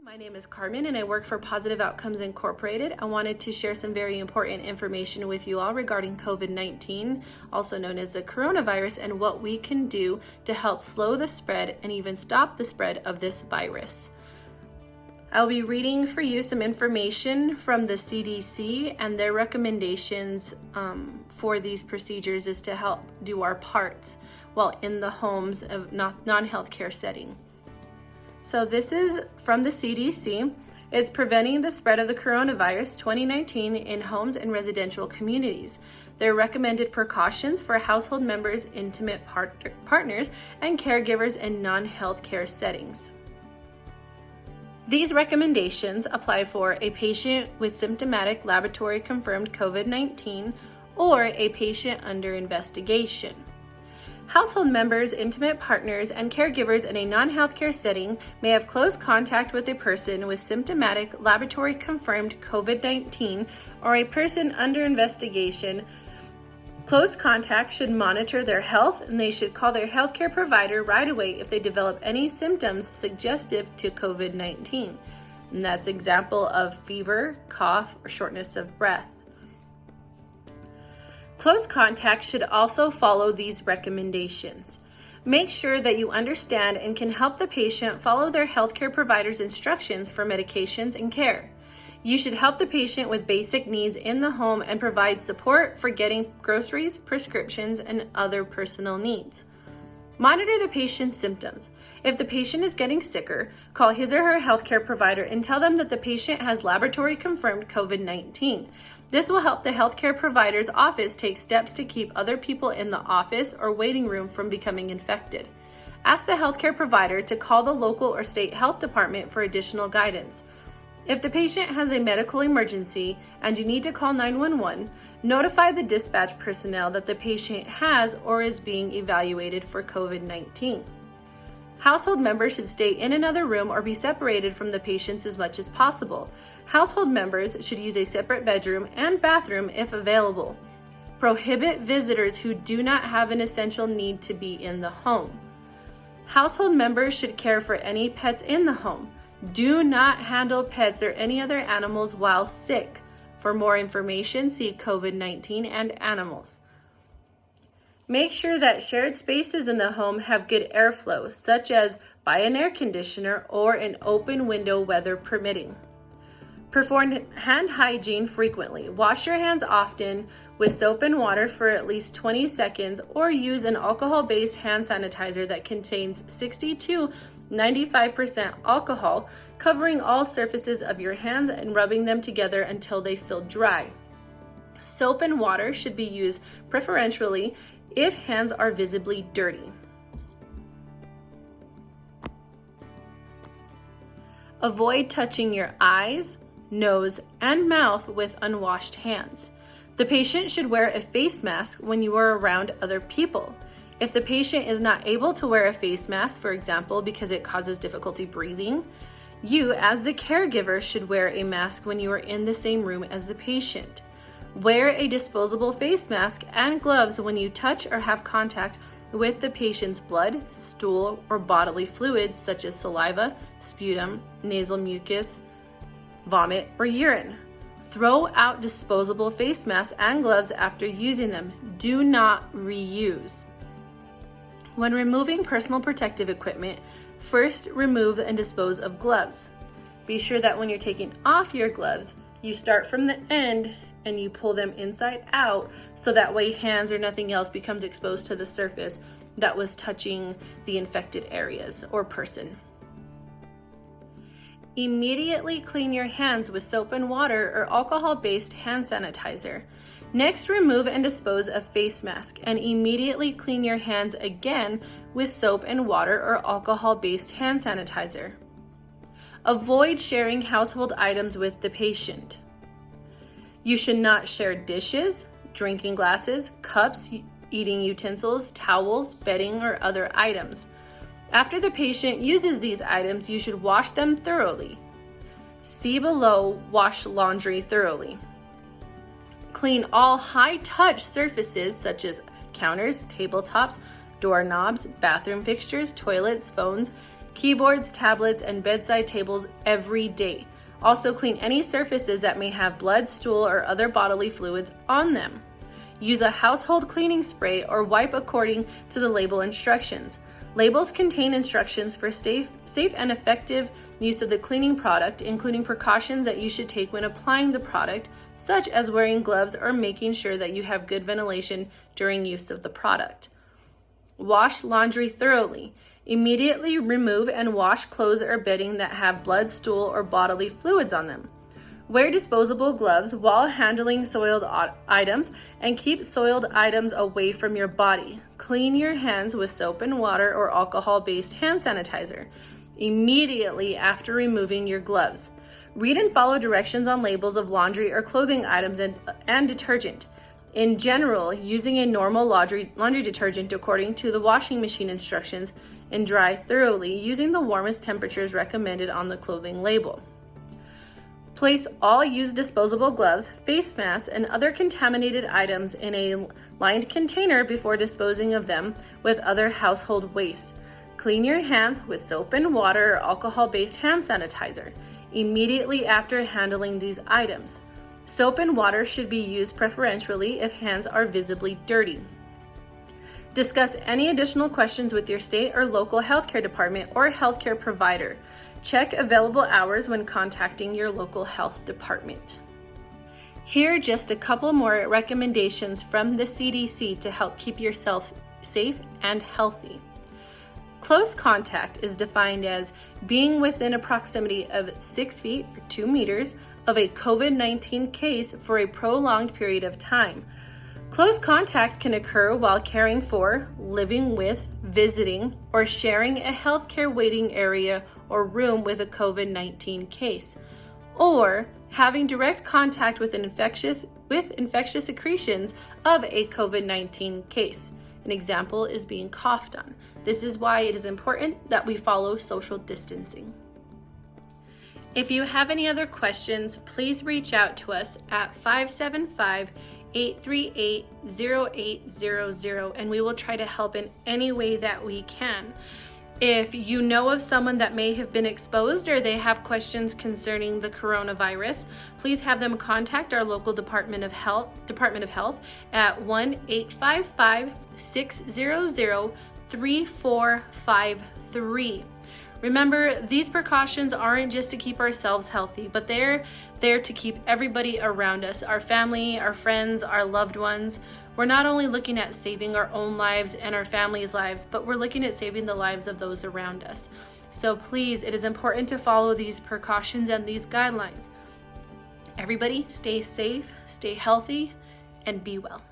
My name is Carmen and I work for Positive Outcomes Incorporated. I wanted to share some very important information with you all regarding COVID-19, also known as the coronavirus, and what we can do to help slow the spread and even stop the spread of this virus. I'll be reading for you some information from the CDC, and their recommendations for these procedures is to help do our parts while in the homes of non-healthcare setting. So this is from the CDC. It's preventing the spread of the coronavirus 2019 in homes and residential communities. Their recommended precautions for household members, intimate partners, and caregivers in non-healthcare settings. These recommendations apply for a patient with symptomatic laboratory confirmed COVID-19 or a patient under investigation. Household members, intimate partners, and caregivers in a non-healthcare setting may have close contact with a person with symptomatic laboratory confirmed COVID-19 or a person under investigation. Close contact should monitor their health, and they should call their healthcare provider right away if they develop any symptoms suggestive to COVID-19. And that's example of fever, cough, or shortness of breath. Close contact should also follow these recommendations. Make sure that you understand and can help the patient follow their healthcare provider's instructions for medications and care. You should help the patient with basic needs in the home and provide support for getting groceries, prescriptions, and other personal needs. Monitor the patient's symptoms. If the patient is getting sicker, call his or her healthcare provider and tell them that the patient has laboratory confirmed COVID-19. This will help the healthcare provider's office take steps to keep other people in the office or waiting room from becoming infected. Ask the healthcare provider to call the local or state health department for additional guidance. If the patient has a medical emergency and you need to call 911, notify the dispatch personnel that the patient has or is being evaluated for COVID-19. Household members should stay in another room or be separated from the patients as much as possible. Household members should use a separate bedroom and bathroom if available. Prohibit visitors who do not have an essential need to be in the home. Household members should care for any pets in the home. Do not handle pets or any other animals while sick. For more information, see COVID-19 and animals. Make sure that shared spaces in the home have good airflow, such as by an air conditioner or an open window, weather permitting. Perform hand hygiene frequently. Wash your hands often with soap and water for at least 20 seconds, or use an alcohol-based hand sanitizer that contains 60 to 95% alcohol, covering all surfaces of your hands and rubbing them together until they feel dry. Soap and water should be used preferentially if hands are visibly dirty. Avoid touching your eyes, nose, and mouth with unwashed hands. The patient should wear a face mask when you are around other people. If the patient is not able to wear a face mask, for example, because it causes difficulty breathing, you, as the caregiver, should wear a mask when you are in the same room as the patient. Wear a disposable face mask and gloves when you touch or have contact with the patient's blood, stool, or bodily fluids such as saliva, sputum, nasal mucus, vomit, or urine. Throw out disposable face masks and gloves after using them. Do not reuse. When removing personal protective equipment, first remove and dispose of gloves. Be sure that when you're taking off your gloves, you start from the end and you pull them inside out, so that way hands or nothing else becomes exposed to the surface that was touching the infected areas or person. Immediately clean your hands with soap and water or alcohol-based hand sanitizer. Next, remove and dispose of face mask and immediately clean your hands again with soap and water or alcohol-based hand sanitizer. Avoid sharing household items with the patient. You should not share dishes, drinking glasses, cups, eating utensils, towels, bedding, or other items. After the patient uses these items, you should wash them thoroughly. See below, wash laundry thoroughly. Clean all high-touch surfaces such as counters, tabletops, doorknobs, bathroom fixtures, toilets, phones, keyboards, tablets, and bedside tables every day. Also, clean any surfaces that may have blood, stool, or other bodily fluids on them. Use a household cleaning spray or wipe according to the label instructions. Labels contain instructions for safe and effective use of the cleaning product, including precautions that you should take when applying the product, such as wearing gloves or making sure that you have good ventilation during use of the product. Wash laundry thoroughly. Immediately remove and wash clothes or bedding that have blood, stool, or bodily fluids on them. Wear disposable gloves while handling soiled items and keep soiled items away from your body. Clean your hands with soap and water or alcohol-based hand sanitizer immediately after removing your gloves. Read and follow directions on labels of laundry or clothing items and detergent. In general, using a normal laundry detergent according to the washing machine instructions, and dry thoroughly using the warmest temperatures recommended on the clothing label. Place all used disposable gloves, face masks, and other contaminated items in a lined container before disposing of them with other household waste. Clean your hands with soap and water or alcohol-based hand sanitizer immediately after handling these items. Soap and water should be used preferentially if hands are visibly dirty. Discuss any additional questions with your state or local healthcare department or healthcare provider. Check available hours when contacting your local health department. Here are just a couple more recommendations from the CDC to help keep yourself safe and healthy. Close contact is defined as being within a proximity of 6 feet or 2 meters of a COVID-19 case for a prolonged period of time. Close contact can occur while caring for, living with, visiting, or sharing a healthcare waiting area or room with a COVID-19 case, or having direct contact with infectious secretions of a COVID-19 case. An example is being coughed on. This is why it is important that we follow social distancing. If you have any other questions, please reach out to us at 575-838-0800, and we will try to help in any way that we can. If you know of someone that may have been exposed or they have questions concerning the coronavirus, please have them contact our local Department of Health at 1-855-600-3453. Remember, these precautions aren't just to keep ourselves healthy, but they're there to keep everybody around us, our family, our friends, our loved ones. We're not only looking at saving our own lives and our families' lives, but we're looking at saving the lives of those around us. So please, it is important to follow these precautions and these guidelines. Everybody, stay safe, stay healthy, and be well.